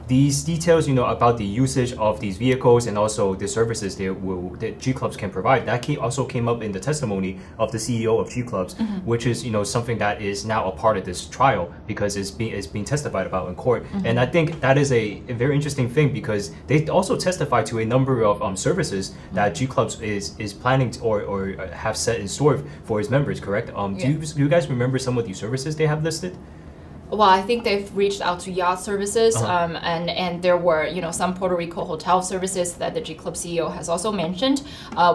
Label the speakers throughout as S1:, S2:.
S1: these details, about the usage of these vehicles and also the services that G Clubs can provide, that also came up in the testimony of the CEO of G Clubs, which is, something that is now a part of this trial because it's being testified about in court. And I think that is a very interesting thing because they also testify to a number of services that G Clubs is planning to, or have set in store for its members, correct? Do you guys remember some of these services they have listed?
S2: Well, I think they've reached out to yacht services, and there were, some Puerto Rico hotel services that the G Club CEO has also mentioned.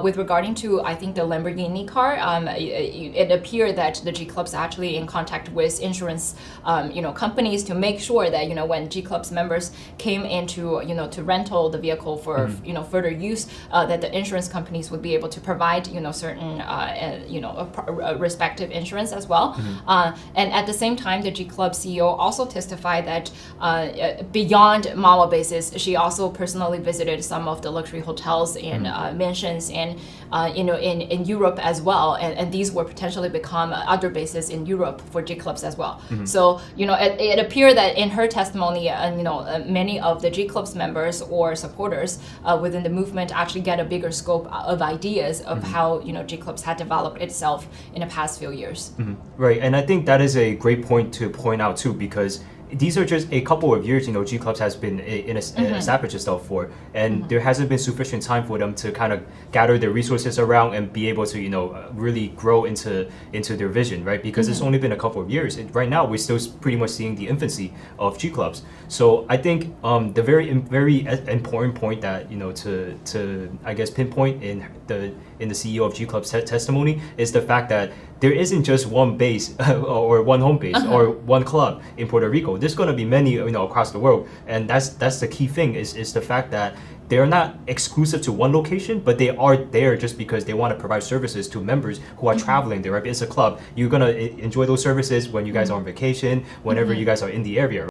S2: With regarding to, I think, the Lamborghini car, it appeared that the G Club's actually in contact with insurance, companies to make sure that, when G Club's members came into, to rental the vehicle for, further use, that the insurance companies would be able to provide, certain, respective insurance as well. And at the same time, the G Club CEO also testified that beyond Mama bases, she also personally visited some of the luxury hotels and mansions and in Europe as well, and these will potentially become other bases in Europe for G Clubs as well. So it appeared that in her testimony, many of the G Clubs members or supporters within the movement actually get a bigger scope of ideas of how G Clubs had developed itself in the past few years.
S1: Right, and I think that is a great point to point out too, because these are just a couple of years, G Clubs has been established itself for, and there hasn't been sufficient time for them to kind of gather their resources around and be able to, really grow into their vision, right? Because it's only been a couple of years. Right now, we're still pretty much seeing the infancy of G Clubs. So I think the very important point that to I guess pinpoint in the CEO of G Club's testimony is the fact that there isn't just one base or one home base or one club in Puerto Rico. There's going to be many, across the world, and that's the key thing is the fact that they're not exclusive to one location, but they are there just because they want to provide services to members who are traveling there. Right? It's a club. You're gonna enjoy those services when you guys are on vacation, whenever you guys are in the area.